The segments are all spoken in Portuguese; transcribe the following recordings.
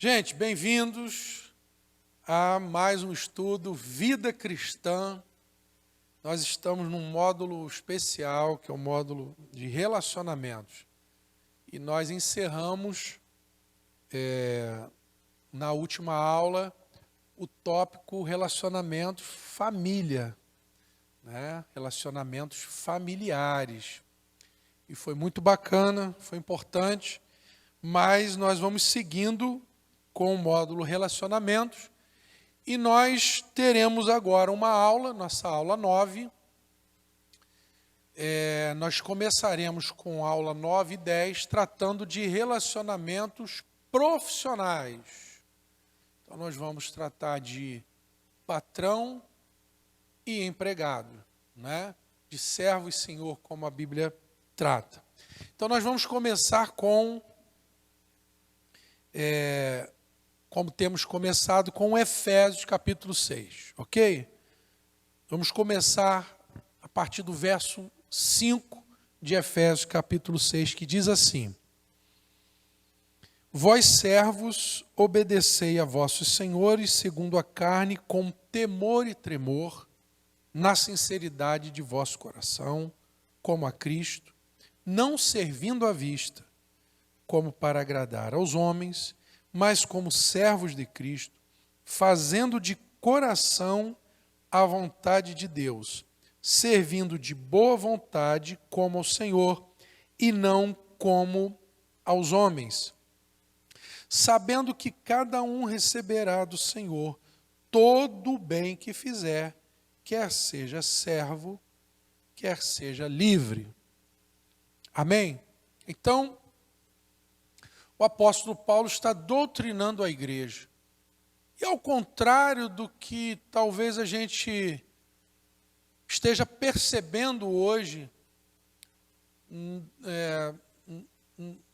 Gente, bem-vindos a mais um estudo Vida Cristã. Nós estamos num módulo especial, que é o módulo de relacionamentos. E nós encerramos, na última aula, o tópico relacionamento família, né? Relacionamentos familiares. E foi muito bacana, foi importante, mas nós vamos seguindo com o módulo relacionamentos, e nós teremos agora uma aula, nossa aula 9. Nós começaremos com a aula 9 e 10, tratando de relacionamentos profissionais. Então, nós vamos tratar de patrão e empregado, né? De servo e senhor, como a Bíblia trata. Então, nós vamos começar com... como temos começado com Efésios capítulo 6, ok? Vamos começar a partir do verso 5 de Efésios capítulo 6, que diz assim: Vós servos, obedecei a vossos senhores segundo a carne, com temor e tremor, na sinceridade de vosso coração, como a Cristo, não servindo à vista, como para agradar aos homens, mas como servos de Cristo, fazendo de coração a vontade de Deus, servindo de boa vontade como ao Senhor, e não como aos homens, sabendo que cada um receberá do Senhor todo o bem que fizer, quer seja servo, quer seja livre. Amém? Então, o apóstolo Paulo está doutrinando a igreja. E ao contrário do que talvez a gente esteja percebendo hoje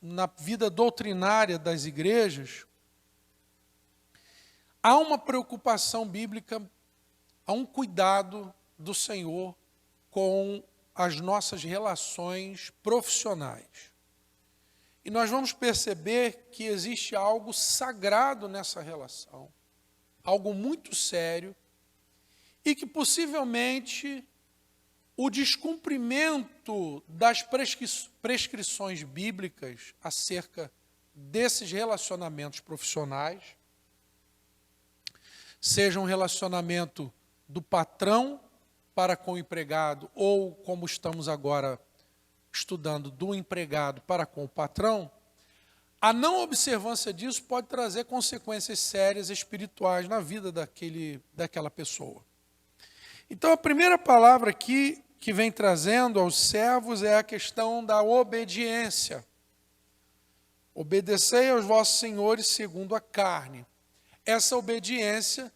na vida doutrinária das igrejas, há uma preocupação bíblica, há um cuidado do Senhor com as nossas relações profissionais. E nós vamos perceber que existe algo sagrado nessa relação, algo muito sério, e que possivelmente o descumprimento das prescrições bíblicas acerca desses relacionamentos profissionais, seja um relacionamento do patrão para com o empregado, ou como estamos agora estudando, do empregado para com o patrão, a não observância disso pode trazer consequências sérias espirituais na vida daquela pessoa. Então, a primeira palavra aqui que vem trazendo aos servos é a questão da obediência. Obedecei aos vossos senhores segundo a carne. Essa obediência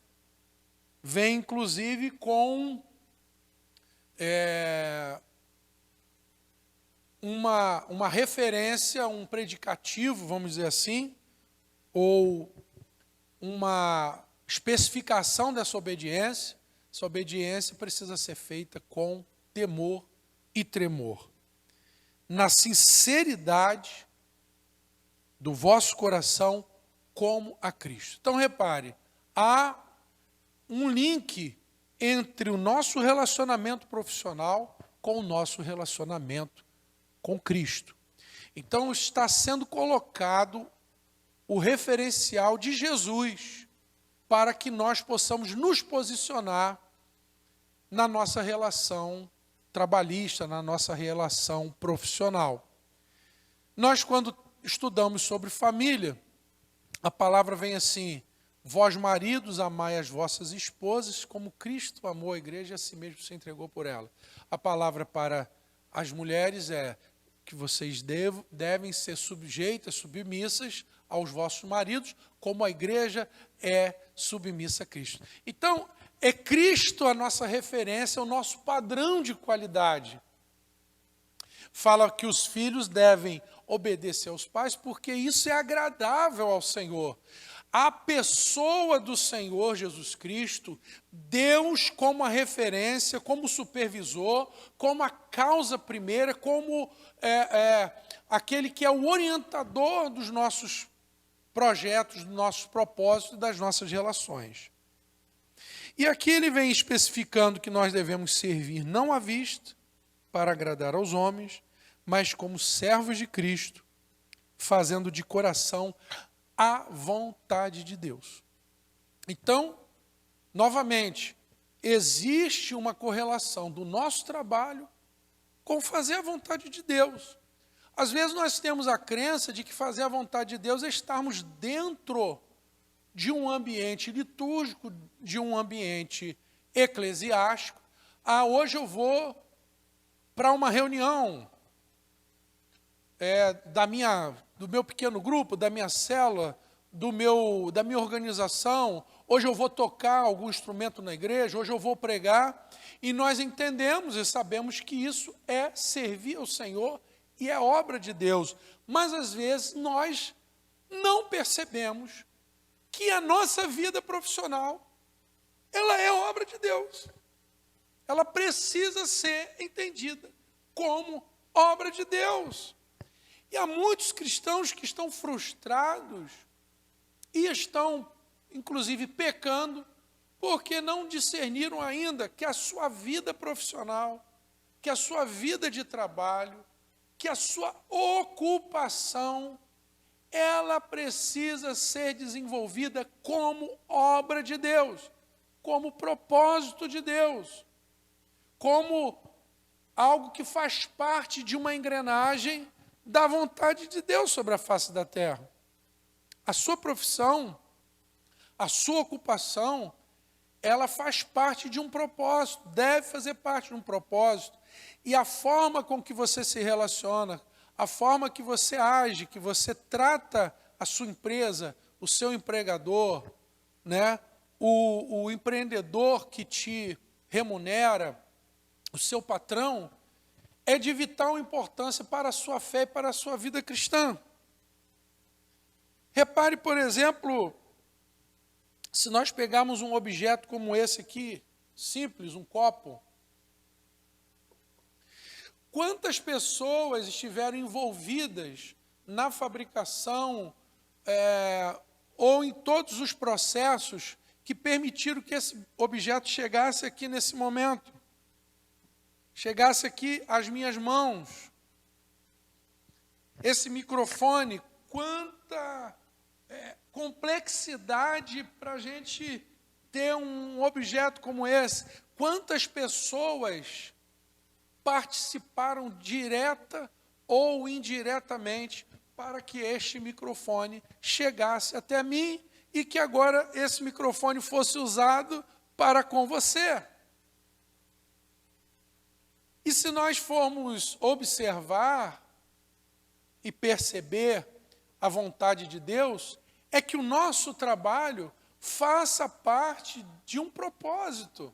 vem, inclusive, com uma referência, um predicativo, vamos dizer assim, ou uma especificação dessa obediência. Essa obediência precisa ser feita com temor e tremor, na sinceridade do vosso coração, como a Cristo. Então, repare, há um link entre o nosso relacionamento profissional com o nosso relacionamento com Cristo. Então, está sendo colocado o referencial de Jesus para que nós possamos nos posicionar na nossa relação trabalhista, na nossa relação profissional. Nós, quando estudamos sobre família, a palavra vem assim: vós maridos, amai as vossas esposas, como Cristo amou a igreja e a si mesmo se entregou por ela. A palavra para as mulheres é que vocês devem ser sujeitas, submissas aos vossos maridos, como a igreja é submissa a Cristo. Então, é Cristo a nossa referência, o nosso padrão de qualidade. Fala que os filhos devem obedecer aos pais, porque isso é agradável ao Senhor. A pessoa do Senhor Jesus Cristo, Deus como a referência, como supervisor, como a causa primeira, como aquele que é o orientador dos nossos projetos, dos nossos propósitos e das nossas relações. E aqui ele vem especificando que nós devemos servir não à vista, para agradar aos homens, mas como servos de Cristo, fazendo de coração a vontade de Deus. Então, novamente, existe uma correlação do nosso trabalho com fazer a vontade de Deus. Às vezes nós temos a crença de que fazer a vontade de Deus é estarmos dentro de um ambiente litúrgico, de um ambiente eclesiástico. Hoje eu vou para uma reunião do meu pequeno grupo, da minha célula, da minha organização. Hoje eu vou tocar algum instrumento na igreja, hoje eu vou pregar. E nós entendemos e sabemos que isso é servir ao Senhor e é obra de Deus. Mas às vezes nós não percebemos que a nossa vida profissional, ela é obra de Deus. Ela precisa ser entendida como obra de Deus. E há muitos cristãos que estão frustrados e estão, inclusive, pecando, porque não discerniram ainda que a sua vida profissional, que a sua vida de trabalho, que a sua ocupação, ela precisa ser desenvolvida como obra de Deus, como propósito de Deus, como algo que faz parte de uma engrenagem da vontade de Deus sobre a face da terra. A sua profissão, a sua ocupação, ela faz parte de um propósito, deve fazer parte de um propósito. E a forma com que você se relaciona, a forma que você age, que você trata a sua empresa, o seu empregador, né? o empreendedor que te remunera, o seu patrão, é de vital importância para a sua fé e para a sua vida cristã. Repare, por exemplo, se nós pegarmos um objeto como esse aqui, simples, um copo, quantas pessoas estiveram envolvidas na fabricação ou em todos os processos que permitiram que esse objeto chegasse aqui nesse momento, chegasse aqui às minhas mãos. Esse microfone, quanta complexidade para a gente ter um objeto como esse. Quantas pessoas participaram direta ou indiretamente para que este microfone chegasse até mim e que agora esse microfone fosse usado para com você. E se nós formos observar e perceber a vontade de Deus, é que o nosso trabalho faça parte de um propósito.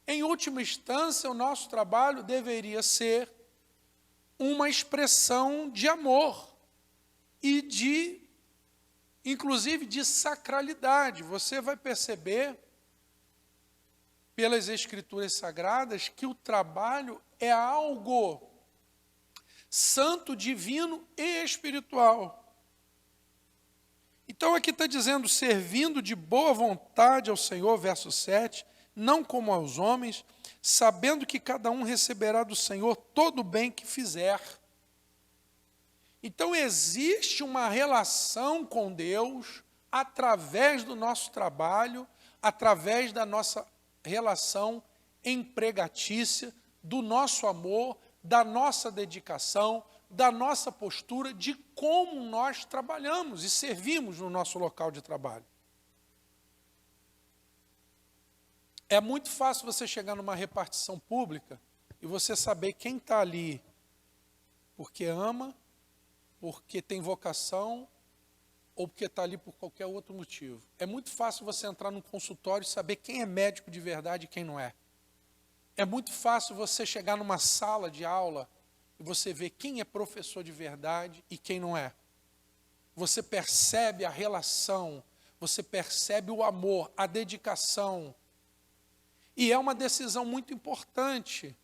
Em última instância, o nosso trabalho deveria ser uma expressão de amor e inclusive de sacralidade. Você vai perceber, pelas Escrituras Sagradas, que o trabalho é algo santo, divino e espiritual. Então aqui está dizendo, servindo de boa vontade ao Senhor, verso 7, não como aos homens, sabendo que cada um receberá do Senhor todo o bem que fizer. Então existe uma relação com Deus através do nosso trabalho, através da nossa relação empregatícia, do nosso amor, da nossa dedicação, da nossa postura, de como nós trabalhamos e servimos no nosso local de trabalho. É muito fácil você chegar numa repartição pública e você saber quem está ali porque ama, porque tem vocação ou porque está ali por qualquer outro motivo. É muito fácil você entrar num consultório e saber quem é médico de verdade e quem não é. É muito fácil você chegar numa sala de aula e você ver quem é professor de verdade e quem não é. Você percebe a relação, você percebe o amor, a dedicação. E é uma decisão muito importante.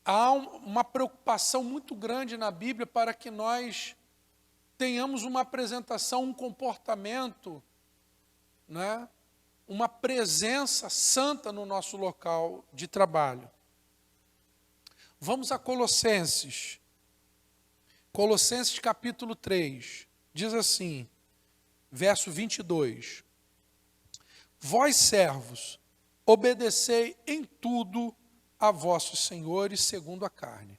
Há uma preocupação muito grande na Bíblia para que nós tenhamos uma apresentação, um comportamento, né? Uma presença santa no nosso local de trabalho. Vamos a Colossenses. Colossenses capítulo 3, diz assim, verso 22. Vós, servos, obedecei em tudo a vossos senhores segundo a carne,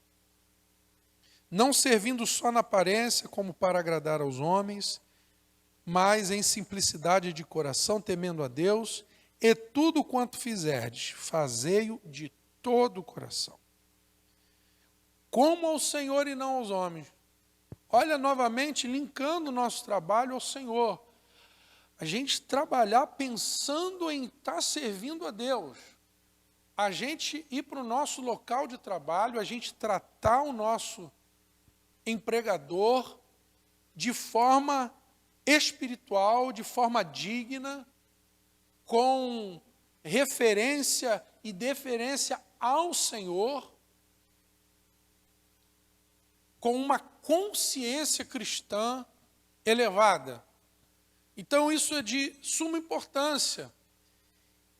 não servindo só na aparência como para agradar aos homens, mas em simplicidade de coração, temendo a Deus, e tudo quanto fizerdes, fazei-o de todo o coração, como ao Senhor e não aos homens. Olha, novamente, linkando o nosso trabalho ao Senhor. A gente trabalhar pensando em estar servindo a Deus. A gente ir para o nosso local de trabalho, a gente tratar o nosso empregador de forma espiritual, de forma digna, com referência e deferência ao Senhor, com uma consciência cristã elevada. Então isso é de suma importância.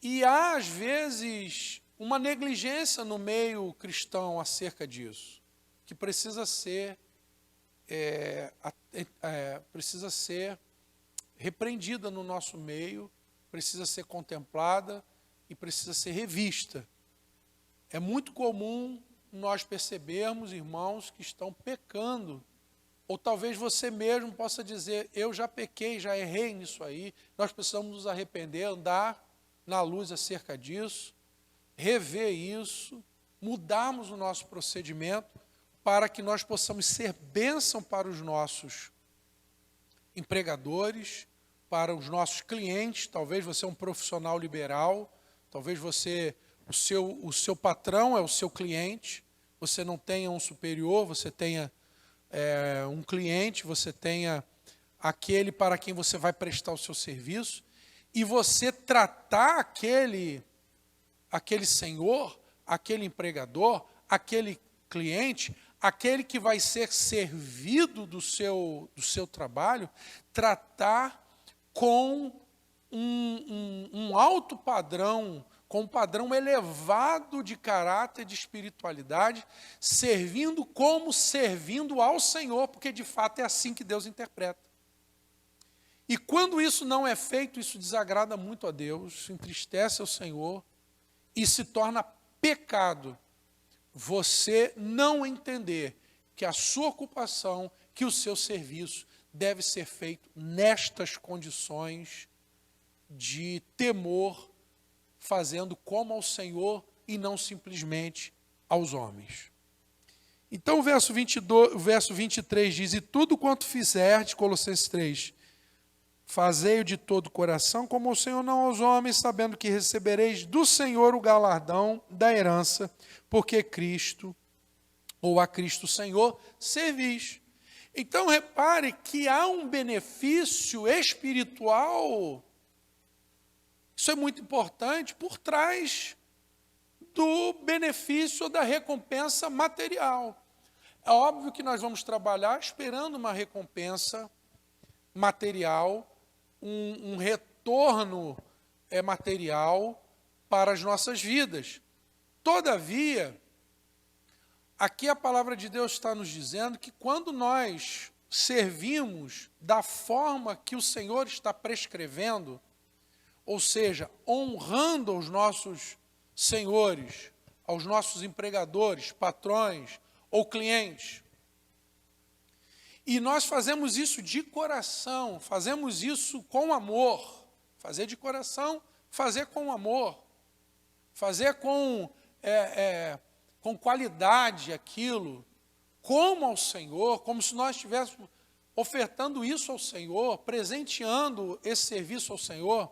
E há, às vezes, uma negligência no meio cristão acerca disso, que precisa ser repreendida no nosso meio, precisa ser contemplada e precisa ser revista. É muito comum nós percebermos irmãos que estão pecando, ou talvez você mesmo possa dizer, eu já pequei, já errei nisso aí, nós precisamos nos arrepender, andar na luz acerca disso, rever isso, mudarmos o nosso procedimento, para que nós possamos ser bênção para os nossos empregadores, para os nossos clientes. Talvez você é um profissional liberal, talvez o seu patrão é o seu cliente, você não tenha um superior, você tenha um cliente, você tenha aquele para quem você vai prestar o seu serviço, e você tratar aquele senhor, aquele empregador, aquele cliente, aquele que vai ser servido do seu trabalho, tratar com um alto padrão, com um padrão elevado de caráter, de espiritualidade, servindo ao Senhor, porque de fato é assim que Deus interpreta. E quando isso não é feito, isso desagrada muito a Deus, entristece ao Senhor e se torna pecado você não entender que a sua ocupação, que o seu serviço deve ser feito nestas condições de temor, fazendo como ao Senhor e não simplesmente aos homens. Então o verso 23 diz, e tudo quanto fizerdes, Colossenses 3, fazei-o de todo o coração, como ao Senhor, não aos homens, sabendo que recebereis do Senhor o galardão da herança, porque Cristo, ou a Cristo Senhor, servis. Então repare que há um benefício espiritual, isso é muito importante, por trás do benefício da recompensa material. É óbvio que nós vamos trabalhar esperando uma recompensa material, um retorno material para as nossas vidas. Todavia, aqui a palavra de Deus está nos dizendo que quando nós servimos da forma que o Senhor está prescrevendo, ou seja, honrando os nossos senhores, aos nossos empregadores, patrões ou clientes, e nós fazemos isso de coração, fazemos isso com amor. Fazer de coração, fazer com amor. Fazer com qualidade aquilo, como ao Senhor, como se nós estivéssemos ofertando isso ao Senhor, presenteando esse serviço ao Senhor.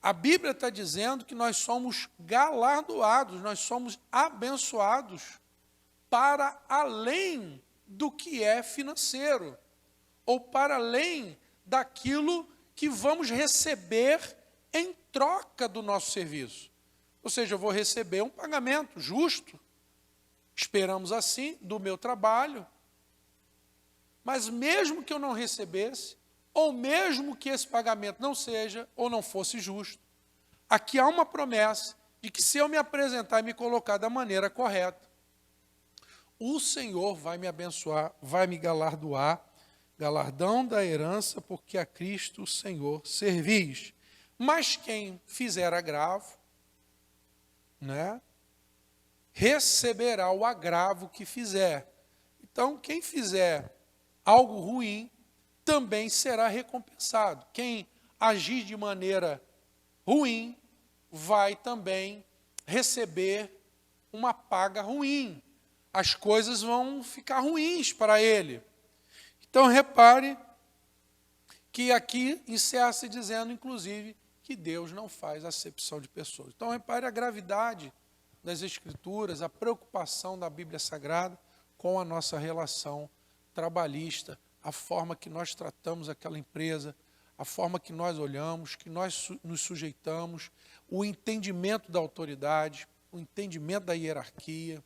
A Bíblia está dizendo que nós somos galardoados, nós somos abençoados para além do que é financeiro, ou para além daquilo que vamos receber em troca do nosso serviço. Ou seja, eu vou receber um pagamento justo, esperamos assim, do meu trabalho, Mas mesmo que eu não recebesse, ou mesmo que esse pagamento não seja ou não fosse justo, aqui há uma promessa de que se eu me apresentar e me colocar da maneira correta, o Senhor vai me abençoar, vai me galardoar, galardão da herança, porque a Cristo o Senhor servis. Mas quem fizer agravo, né, receberá o agravo que fizer. Então, quem fizer algo ruim, também será recompensado. Quem agir de maneira ruim, vai também receber uma paga ruim. As coisas vão ficar ruins para ele. Então, repare que aqui encerra-se dizendo, inclusive, que Deus não faz acepção de pessoas. Então, repare a gravidade das Escrituras, a preocupação da Bíblia Sagrada com a nossa relação trabalhista, a forma que nós tratamos aquela empresa, a forma que nós olhamos, que nós nos sujeitamos, o entendimento da autoridade, o entendimento da hierarquia,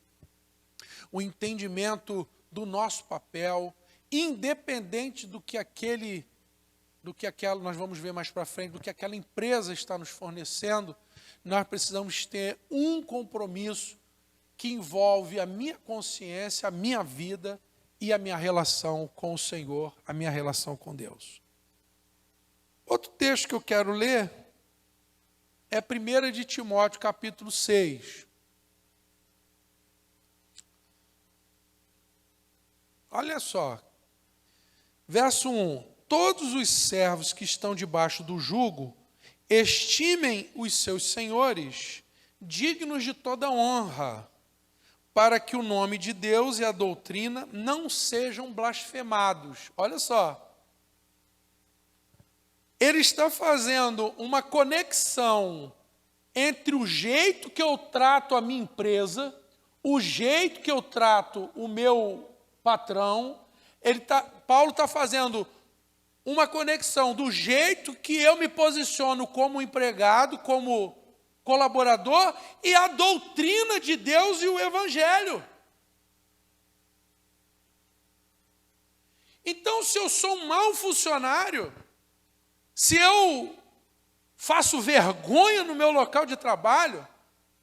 o entendimento do nosso papel, independente do que aquela, nós vamos ver mais para frente, do que aquela empresa está nos fornecendo, nós precisamos ter um compromisso que envolve a minha consciência, a minha vida e a minha relação com o Senhor, a minha relação com Deus. Outro texto que eu quero ler é 1 de Timóteo, capítulo 6. Olha só, verso 1. Todos os servos que estão debaixo do jugo, estimem os seus senhores dignos de toda honra, para que o nome de Deus e a doutrina não sejam blasfemados. Olha só. Ele está fazendo uma conexão entre o jeito que eu trato a minha empresa, o jeito que eu trato o meu patrão. Paulo está fazendo uma conexão do jeito que eu me posiciono como empregado, como colaborador, e a doutrina de Deus e o Evangelho. Então, se eu sou um mau funcionário, se eu faço vergonha no meu local de trabalho,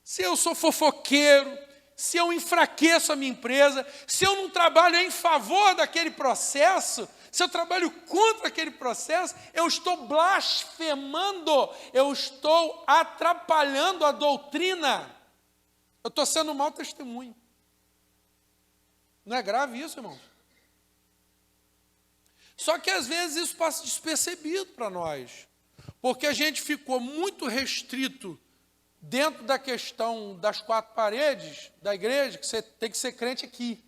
se eu sou fofoqueiro, se eu enfraqueço a minha empresa, se eu não trabalho em favor daquele processo, se eu trabalho contra aquele processo, eu estou blasfemando, eu estou atrapalhando a doutrina. Eu estou sendo um mau testemunho. Não é grave isso, irmão? Só que às vezes isso passa despercebido para nós, porque a gente ficou muito restrito dentro da questão das quatro paredes da igreja, que você tem que ser crente aqui.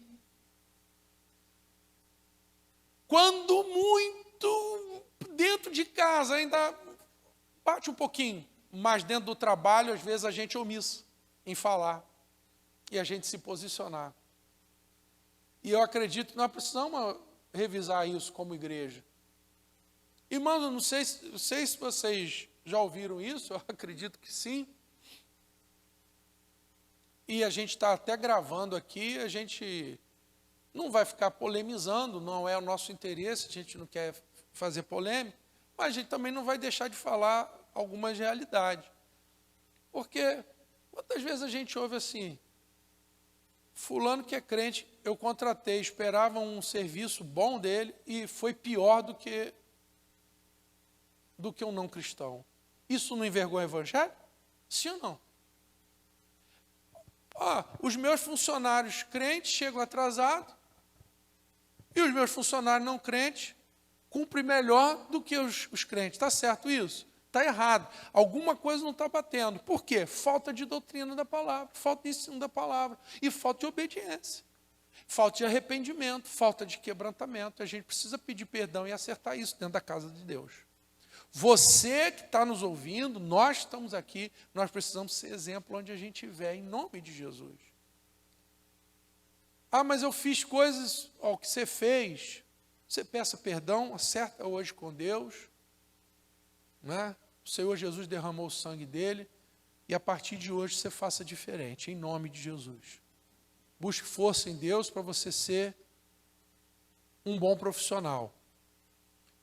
Quando muito dentro de casa ainda bate um pouquinho, mas dentro do trabalho às vezes a gente é omisso em falar e a gente se posicionar. E eu acredito que nós precisamos revisar isso como igreja. Irmãos, eu não sei se vocês já ouviram isso, eu acredito que sim. E a gente está até gravando aqui, a gente não vai ficar polemizando, não é o nosso interesse, a gente não quer fazer polêmica, mas a gente também não vai deixar de falar algumas realidades. Porque quantas vezes a gente ouve assim, fulano que é crente, eu contratei, esperava um serviço bom dele e foi pior do que um não cristão. Isso não envergonha o evangelho? Sim ou não? Os meus funcionários crentes chegam atrasados e os meus funcionários não crentes cumprem melhor do que os crentes. Está certo isso? Está errado. Alguma coisa não está batendo. Por quê? Falta de doutrina da palavra, falta de ensino da palavra e falta de obediência. Falta de arrependimento, falta de quebrantamento. A gente precisa pedir perdão e acertar isso dentro da casa de Deus. Você que está nos ouvindo, nós estamos aqui, nós precisamos ser exemplo onde a gente estiver, em nome de Jesus. Mas eu fiz coisas, o que você fez, você peça perdão, acerta hoje com Deus, né? O Senhor Jesus derramou o sangue dele, e a partir de hoje você faça diferente, em nome de Jesus. Busque força em Deus para você ser um bom profissional.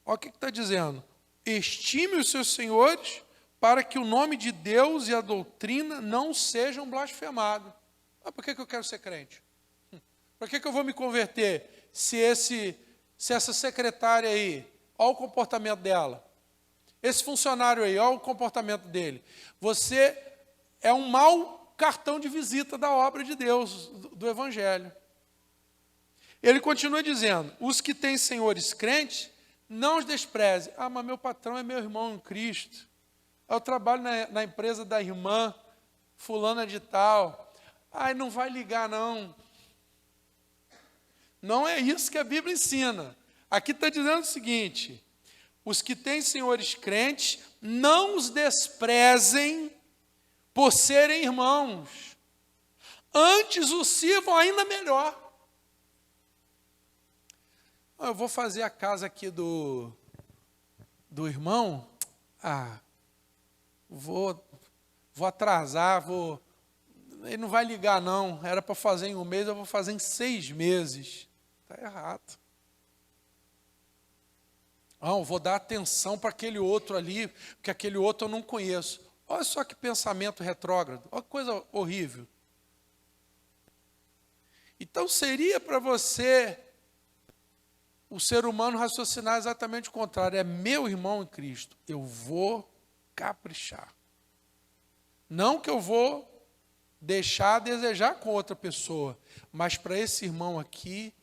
Olha o que está dizendo. Estime os seus senhores para que o nome de Deus e a doutrina não sejam blasfemados. Ah, por que eu quero ser crente? Para que eu vou me converter se essa secretária aí, olha o comportamento dela. Esse funcionário aí, olha o comportamento dele. Você é um mau cartão de visita da obra de Deus, do Evangelho. Ele continua dizendo, os que têm senhores crentes, não os despreze. Ah, mas meu patrão é meu irmão em Cristo. Eu trabalho na empresa da irmã, fulana de tal. Ai, não vai ligar não. Não é isso que a Bíblia ensina. Aqui está dizendo o seguinte, os que têm senhores crentes, não os desprezem por serem irmãos. Antes os sirvam ainda melhor. Eu vou fazer a casa aqui do irmão. Vou atrasar, ele não vai ligar não. Era para fazer em 1 mês, eu vou fazer em 6 meses. Está errado. Não, vou dar atenção para aquele outro ali, porque aquele outro eu não conheço. Olha só que pensamento retrógrado, olha que coisa horrível. Então seria para você, o ser humano, raciocinar exatamente o contrário. É meu irmão em Cristo, eu vou caprichar. Não que eu vou deixar a desejar com outra pessoa, mas para esse irmão aqui,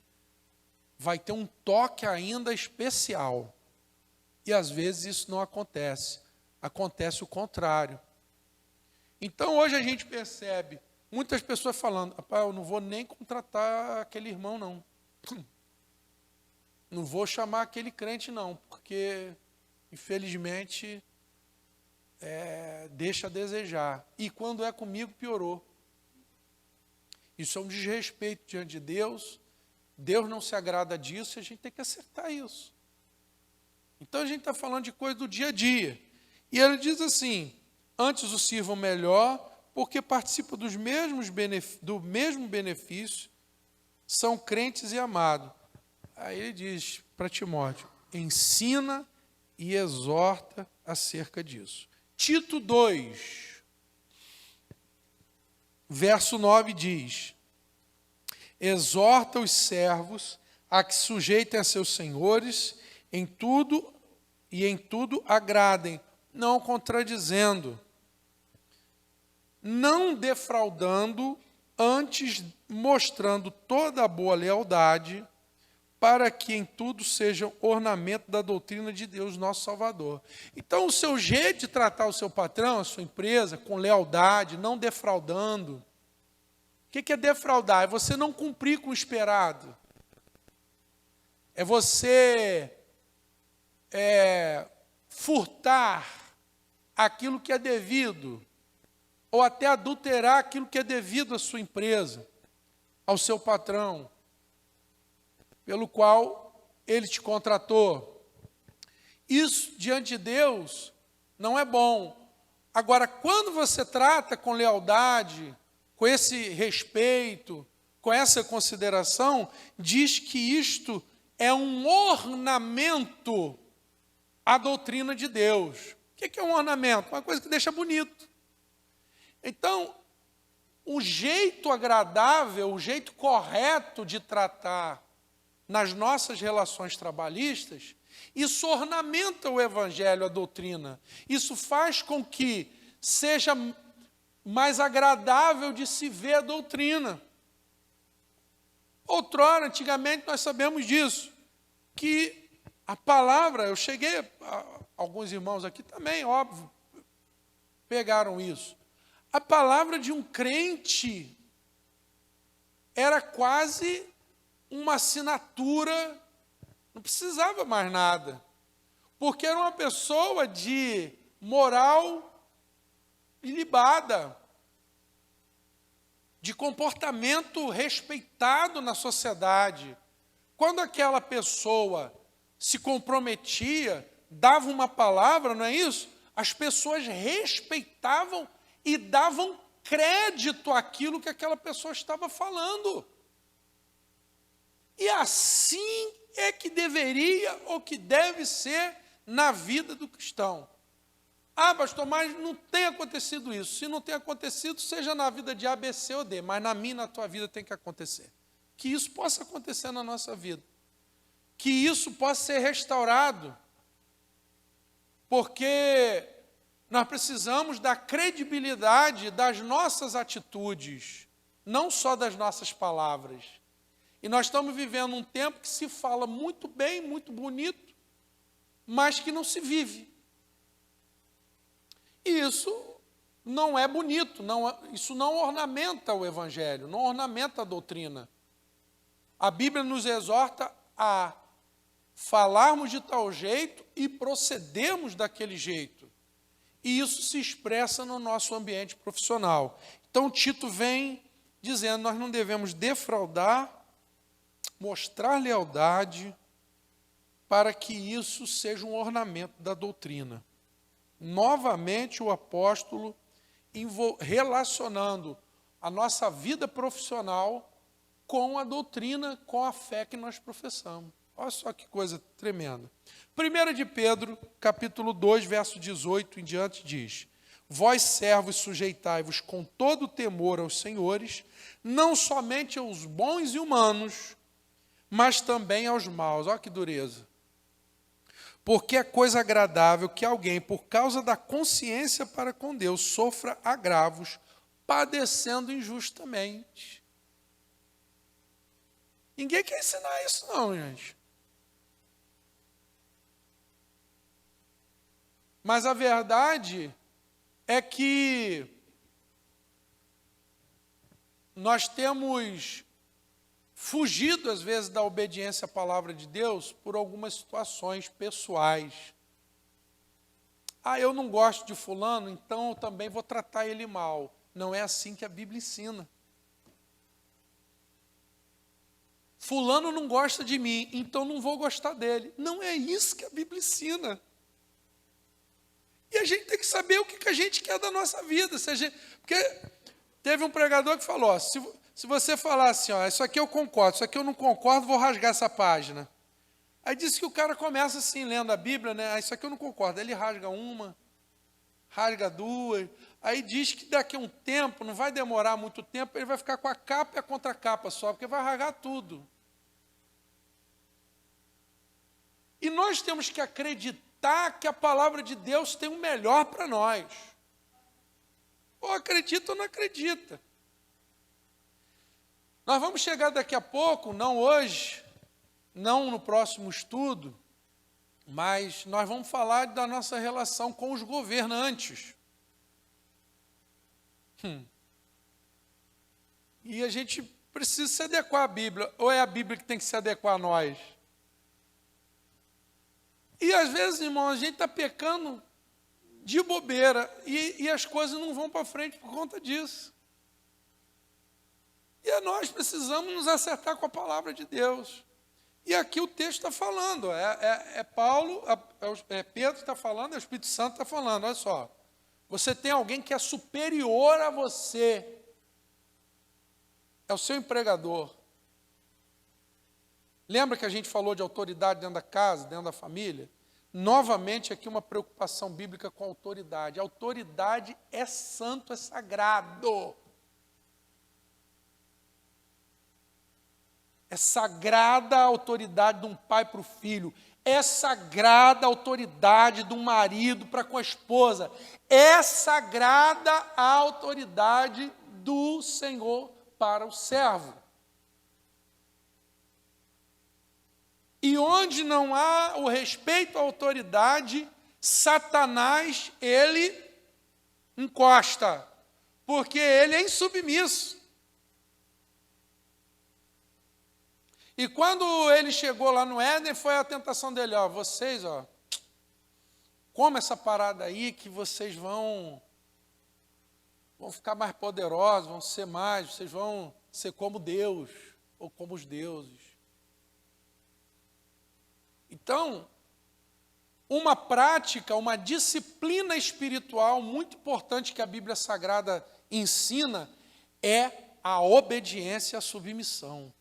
vai ter um toque ainda especial. E às vezes isso não acontece. Acontece o contrário. Então hoje a gente percebe muitas pessoas falando, rapaz, eu não vou nem contratar aquele irmão não. Não vou chamar aquele crente não, porque infelizmente deixa a desejar. E quando é comigo, piorou. Isso é um desrespeito diante de Deus. Deus não se agrada disso e a gente tem que acertar isso. Então a gente está falando de coisa do dia a dia. E ele diz assim, antes o sirvam melhor, porque participam do mesmo benefício, são crentes e amados. Aí ele diz para Timóteo, ensina e exorta acerca disso. Tito 2, verso 9 diz, exorta os servos a que sujeitem a seus senhores em tudo agradem, não contradizendo, não defraudando, antes mostrando toda a boa lealdade, para que em tudo sejam ornamento da doutrina de Deus, nosso Salvador. Então, o seu jeito de tratar o seu patrão, a sua empresa, com lealdade, não defraudando. O que é defraudar? É você não cumprir com o esperado. É você furtar aquilo que é devido, ou até adulterar aquilo que é devido à sua empresa, ao seu patrão, pelo qual ele te contratou. Isso, diante de Deus, não é bom. Agora, quando você trata com lealdade, com esse respeito, com essa consideração, diz que isto é um ornamento à doutrina de Deus. O que é um ornamento? Uma coisa que deixa bonito. Então, o jeito agradável, o jeito correto de tratar nas nossas relações trabalhistas, isso ornamenta o Evangelho, a doutrina. Isso faz com que seja mais agradável de se ver a doutrina. Outrora, antigamente, nós sabemos disso, que a palavra, eu cheguei, alguns irmãos aqui também, óbvio, pegaram isso. A palavra de um crente era quase uma assinatura, não precisava mais nada, porque era uma pessoa de moral ilibada, de comportamento respeitado na sociedade. Quando aquela pessoa se comprometia, dava uma palavra, não é isso? As pessoas respeitavam e davam crédito àquilo que aquela pessoa estava falando. E assim é que deveria ou que deve ser na vida do cristão. Ah, pastor, mas não tem acontecido isso. Se não tem acontecido, seja na vida de A, B, C ou D, mas na minha e na tua vida tem que acontecer. Que isso possa acontecer na nossa vida. Que isso possa ser restaurado. Porque nós precisamos da credibilidade das nossas atitudes, não só das nossas palavras. E nós estamos vivendo um tempo que se fala muito bem, muito bonito, mas que não se vive. E isso não é bonito, isso não ornamenta o Evangelho, não ornamenta a doutrina. A Bíblia nos exorta a falarmos de tal jeito e procedermos daquele jeito. E isso se expressa no nosso ambiente profissional. Então, Tito vem dizendo, nós não devemos defraudar, mostrar lealdade, para que isso seja um ornamento da doutrina. Novamente, o apóstolo relacionando a nossa vida profissional com a doutrina, com a fé que nós professamos. Olha só que coisa tremenda. 1 de Pedro, capítulo 2, verso 18 em diante, diz: Vós, servos, sujeitai-vos com todo temor aos senhores, não somente aos bons e humanos, mas também aos maus. Olha que dureza. Porque é coisa agradável que alguém, por causa da consciência para com Deus, sofra agravos, padecendo injustamente. Ninguém quer ensinar isso não, gente. Mas a verdade é que nós temos fugido, às vezes, da obediência à palavra de Deus por algumas situações pessoais. Ah, eu não gosto de fulano, então eu também vou tratar ele mal. Não é assim que a Bíblia ensina. Fulano não gosta de mim, então não vou gostar dele. Não é isso que a Bíblia ensina. E a gente tem que saber o que a gente quer da nossa vida. Porque teve um pregador que falou, ó, se você falar assim, ó, isso aqui eu concordo, isso aqui eu não concordo, vou rasgar essa página. Aí disse que o cara começa assim, lendo a Bíblia, né? Isso aqui eu não concordo. Aí ele rasga uma, rasga duas. Aí diz que daqui a um tempo, não vai demorar muito tempo, ele vai ficar com a capa e a contracapa só, porque vai rasgar tudo. E nós temos que acreditar que a palavra de Deus tem o melhor para nós. Ou acredita ou não acredita. Nós vamos chegar daqui a pouco, não hoje, não no próximo estudo, mas nós vamos falar da nossa relação com os governantes. E a gente precisa se adequar à Bíblia, ou é a Bíblia que tem que se adequar a nós? E às vezes, irmão, a gente está pecando de bobeira e as coisas não vão para frente por conta disso. E nós precisamos nos acertar com a palavra de Deus. E aqui o texto está falando, Pedro está falando, o Espírito Santo está falando, olha só. Você tem alguém que é superior a você. É o seu empregador. Lembra que a gente falou de autoridade dentro da casa, dentro da família? Novamente, aqui uma preocupação bíblica com a autoridade. A autoridade é santo, é sagrado. É sagrada a autoridade de um pai para o filho. É sagrada a autoridade de um marido para com a esposa. É sagrada a autoridade do Senhor para o servo. E onde não há o respeito à autoridade, Satanás, ele encosta, porque ele é insubmisso. E quando ele chegou lá no Éden, foi a tentação dele, ó, vocês, ó, come essa parada aí que vocês vão ficar mais poderosos, vão ser mais, vocês vão ser como Deus, ou como os deuses. Então, uma prática, uma disciplina espiritual muito importante que a Bíblia Sagrada ensina é a obediência e a submissão.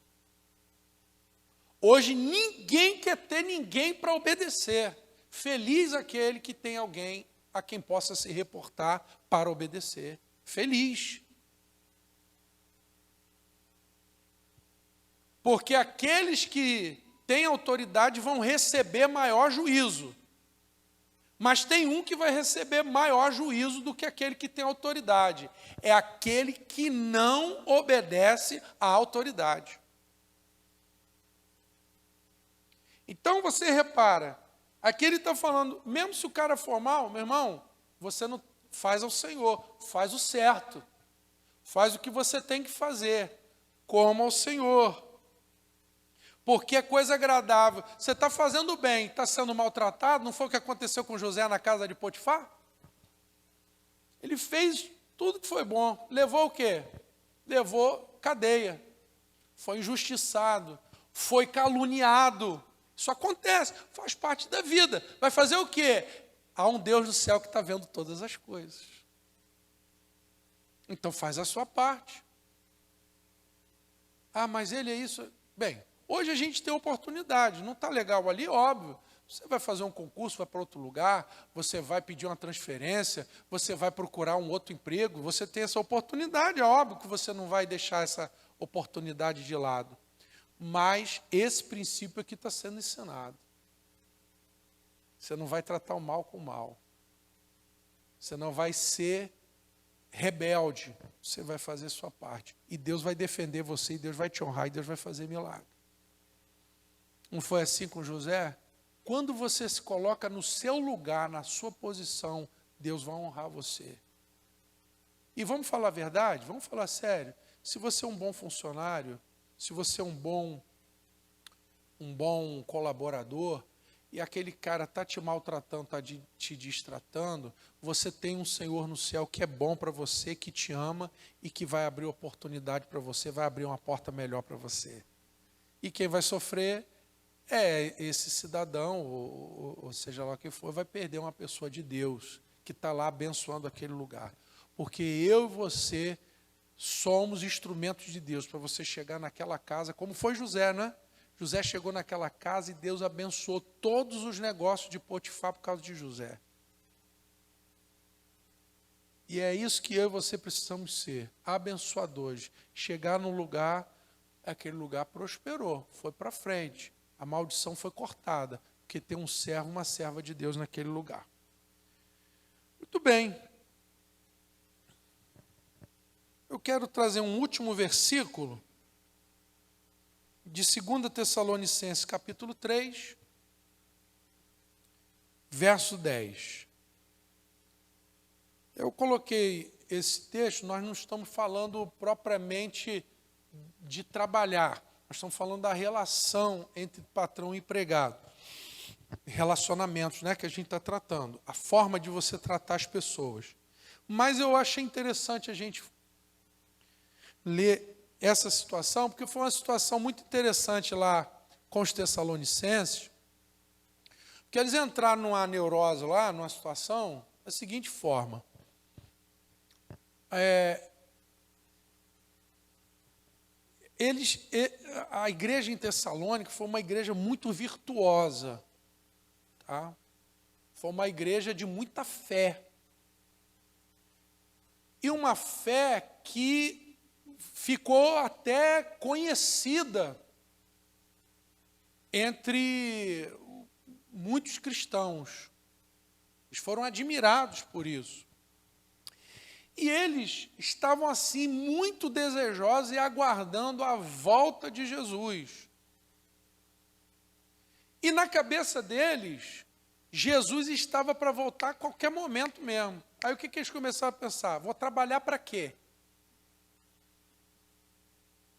Hoje ninguém quer ter ninguém para obedecer. Feliz aquele que tem alguém a quem possa se reportar para obedecer. Feliz. Porque aqueles que têm autoridade vão receber maior juízo. Mas tem um que vai receber maior juízo do que aquele que tem autoridade. É aquele que não obedece à autoridade. Então você repara, aqui ele está falando, mesmo se o cara for mal, meu irmão, você não faz ao Senhor, faz o certo. Faz o que você tem que fazer, como ao Senhor. Porque é coisa agradável. Você está fazendo bem, está sendo maltratado, não foi o que aconteceu com José na casa de Potifar? Ele fez tudo que foi bom. Levou o quê? Levou cadeia. Foi injustiçado. Foi caluniado. Isso acontece, faz parte da vida. Vai fazer o quê? Há um Deus do céu que está vendo todas as coisas. Então faz a sua parte. Ah, mas ele é isso. Bem, hoje a gente tem oportunidade, não está legal ali, óbvio. Você vai fazer um concurso, vai para outro lugar, você vai pedir uma transferência, você vai procurar um outro emprego, você tem essa oportunidade, é óbvio que você não vai deixar essa oportunidade de lado. Mas esse princípio aqui está sendo ensinado. Você não vai tratar o mal com o mal. Você não vai ser rebelde. Você vai fazer a sua parte. E Deus vai defender você, e Deus vai te honrar, e Deus vai fazer milagre. Não foi assim com José? Quando você se coloca no seu lugar, na sua posição, Deus vai honrar você. E vamos falar a verdade? Vamos falar sério. Se você é um bom funcionário, se você é um bom colaborador, e aquele cara está te maltratando, está te distratando, você tem um Senhor no céu que é bom para você, que te ama e que vai abrir oportunidade para você, vai abrir uma porta melhor para você. E quem vai sofrer é esse cidadão, ou seja lá o que for, vai perder uma pessoa de Deus, que está lá abençoando aquele lugar. Porque eu e você somos instrumentos de Deus para você chegar naquela casa, como foi José, né? José chegou naquela casa e Deus abençoou todos os negócios de Potifar por causa de José. E é isso que eu e você precisamos ser, abençoadores. Chegar no lugar, aquele lugar prosperou, foi para frente. A maldição foi cortada, porque tem um servo, uma serva de Deus naquele lugar. Muito bem. Eu quero trazer um último versículo de 2 Tessalonicenses, capítulo 3, verso 10. Eu coloquei esse texto, nós não estamos falando propriamente de trabalhar, nós estamos falando da relação entre patrão e empregado. Relacionamentos, né, que a gente está tratando. A forma de você tratar as pessoas. Mas eu achei interessante a gente ler essa situação, porque foi uma situação muito interessante lá com os Tessalonicenses, porque eles entraram numa neurose lá, numa situação, da seguinte forma. A igreja em Tessalônica foi uma igreja muito virtuosa, tá? Foi uma igreja de muita fé. E uma fé que ficou até conhecida entre muitos cristãos. Eles foram admirados por isso. E eles estavam assim muito desejosos e aguardando a volta de Jesus. E na cabeça deles, Jesus estava para voltar a qualquer momento mesmo. Aí o que eles começaram a pensar? Vou trabalhar para quê?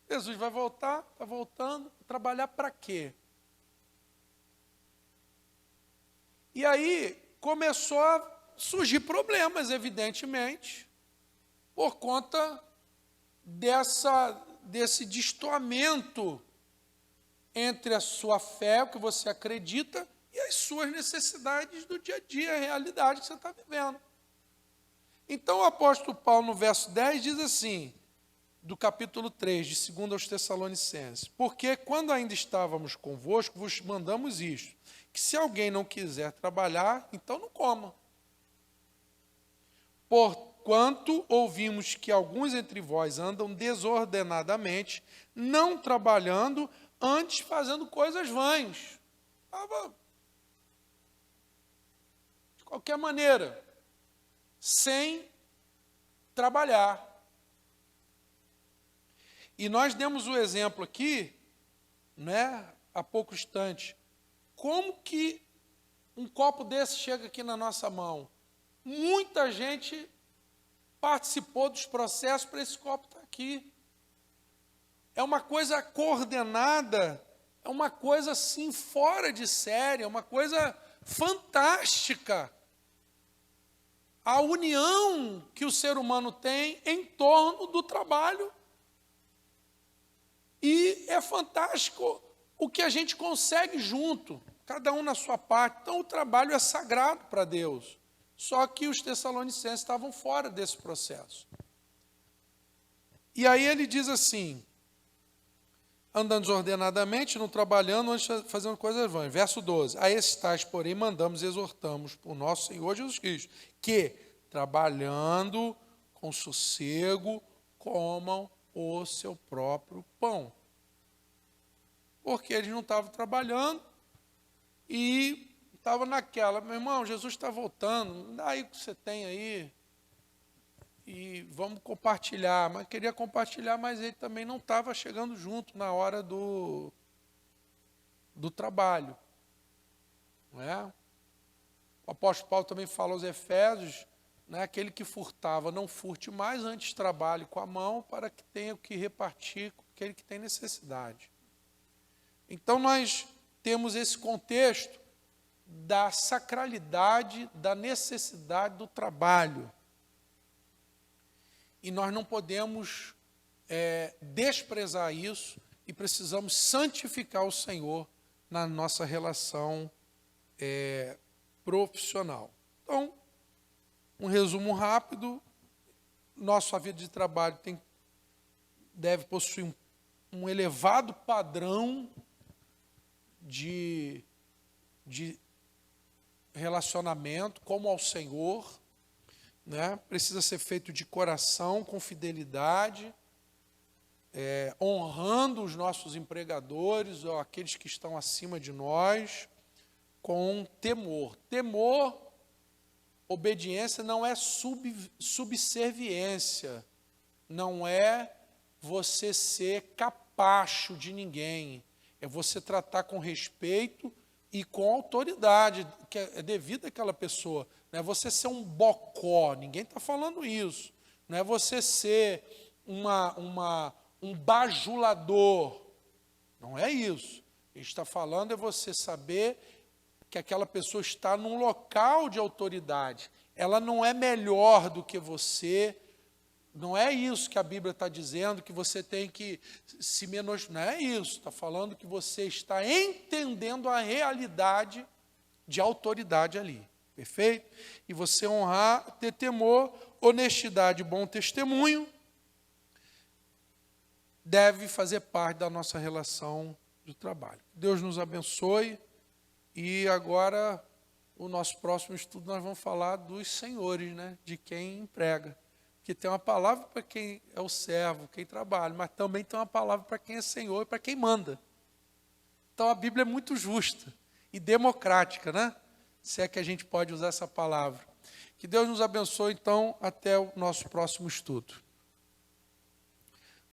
Jesus vai voltar, está voltando, trabalhar para quê? E aí começou a surgir problemas, evidentemente, por conta desse destoamento entre a sua fé, o que você acredita, e as suas necessidades do dia a dia, a realidade que você está vivendo. Então o apóstolo Paulo, no verso 10, diz assim: do capítulo 3, de 2 aos Tessalonicenses. Porque quando ainda estávamos convosco, vos mandamos isto, que se alguém não quiser trabalhar, então não coma. Porquanto ouvimos que alguns entre vós andam desordenadamente, não trabalhando, antes fazendo coisas vãs. De qualquer maneira, sem trabalhar. E nós demos o exemplo aqui, né, há pouco instante, como que um copo desse chega aqui na nossa mão? Muita gente participou dos processos para esse copo estar aqui. É uma coisa coordenada, é uma coisa assim fora de série, é uma coisa fantástica. A união que o ser humano tem em torno do trabalho. E é fantástico o que a gente consegue junto, cada um na sua parte. Então, o trabalho é sagrado para Deus. Só que os tessalonicenses estavam fora desse processo. E aí ele diz assim, andando desordenadamente, não trabalhando, antes fazendo coisas vãs. Verso 12. A esses tais, porém, mandamos e exortamos por nosso Senhor Jesus Cristo, que, trabalhando com sossego, comam o seu próprio pão. Porque eles não estavam trabalhando e estavam naquela, meu irmão, Jesus está voltando, dá aí o que você tem aí e vamos compartilhar. Mas queria compartilhar, mas ele também não estava chegando junto na hora do trabalho. Não é? O apóstolo Paulo também fala aos Efésios, né, aquele que furtava, não furte mais, antes trabalhe com a mão para que tenha o que repartir com aquele que tem necessidade. Então nós temos esse contexto da sacralidade, da necessidade do trabalho. E nós não podemos desprezar isso e precisamos santificar o Senhor na nossa relação profissional. Então, um resumo rápido, nossa vida de trabalho deve possuir um elevado padrão de relacionamento, como ao Senhor, né? Precisa ser feito de coração, com fidelidade, honrando os nossos empregadores, ou aqueles que estão acima de nós, com temor. Temor, obediência não é subserviência, não é você ser capacho de ninguém, é você tratar com respeito e com autoridade que é devida àquela pessoa. Não é você ser um bocó, ninguém está falando isso. Não é você ser um bajulador, não é isso. A gente está falando é você saber que aquela pessoa está num local de autoridade. Ela não é melhor do que você. Não é isso que a Bíblia está dizendo, que você tem que se menosprezar. Não é isso. Está falando que você está entendendo a realidade de autoridade ali. Perfeito? E você honrar, ter temor, honestidade, bom testemunho, deve fazer parte da nossa relação de trabalho. Deus nos abençoe. E agora, o nosso próximo estudo, nós vamos falar dos senhores, né? De quem emprega. Porque tem uma palavra para quem é o servo, quem trabalha, mas também tem uma palavra para quem é senhor e para quem manda. Então a Bíblia é muito justa e democrática, né? Se é que a gente pode usar essa palavra. Que Deus nos abençoe, então, até o nosso próximo estudo.